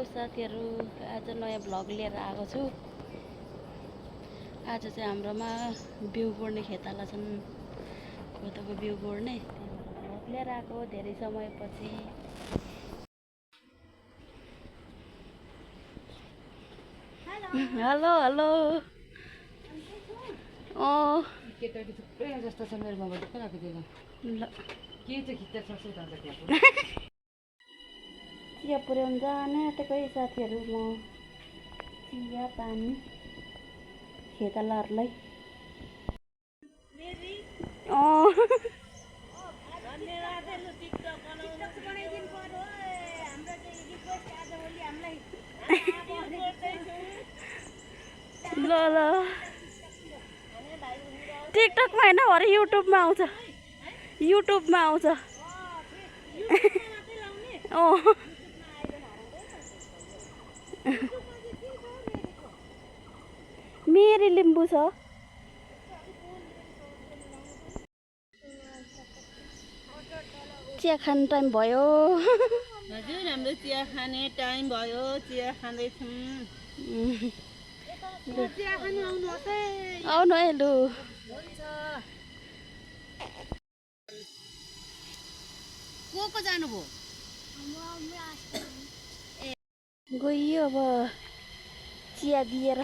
साथीहरू, आज नयाँ भ्लग लिएर आएको छु। आज चाहिँ हाम्रोमा बिउ गोड्ने खेताला छन्, कोदोको बिउ गोड्ने, त्यही भएर भ्लग लिएर आएको धेरै समयपछि। Hello hello. केटाकेटी थुप्रै जस्तो छ मेरो मोबाइल ढुक्कै राखिदिनु ल के चाहिँ खिच्दा सक्छु त चिया पुर्याउनु जान आँटेको है साथीहरू। म चिया पानी खेतालाहरूलाई ल ल टिकटकमा होइन, अरे युट्युबमा आउँछ, युट्युबमा आउँछ। मेरी लिम्बू छ। चिया खाने टाइम भयो। हजुर, हाम्रो चिया खाने टाइम भयो, चिया खाँदैछौँ। चिया खानु आउनुहोस् है। आउनु है लु। को जानुभयो? गइयो अब चिया दिएर।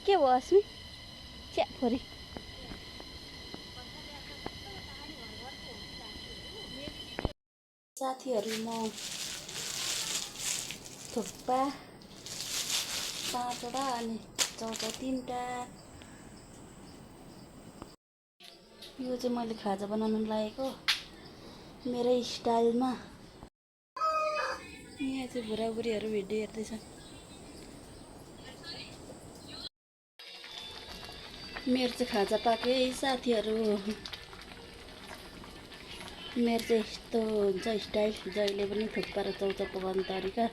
के भयो अस्मि? चिया फोरी साथीहरू, म थुक्पा 5वटा अनि चौचा 3टा। यो चाहिँ मैले खाजा बनाउनु लागेको मेरै स्टाइलमा। यहाँ चाहिँ बुढाबुढीहरू भिडियो हेर्दैछन्। मेरो चाहिँ खाजा पाके साथीहरू। मेरो चाहिँ यस्तो हुन्छ स्टाइल, जहिले पनि थुक्पा र चौचा पकाउने तरिका।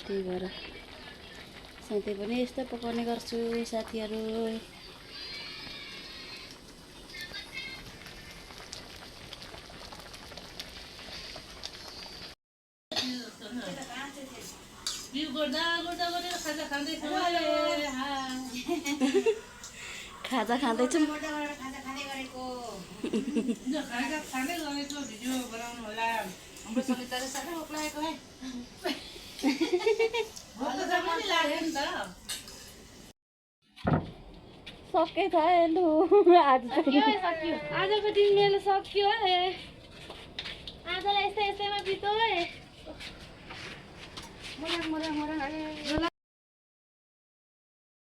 त्यही भएर सधैँ पनि यस्तो पकाउने गर्छु साथीहरू। खाजा खाँदैछौँ। सकेछ है लु, आजको दिन मेरो सक्यो है। आजलाई यस्तैमा बित्यो है।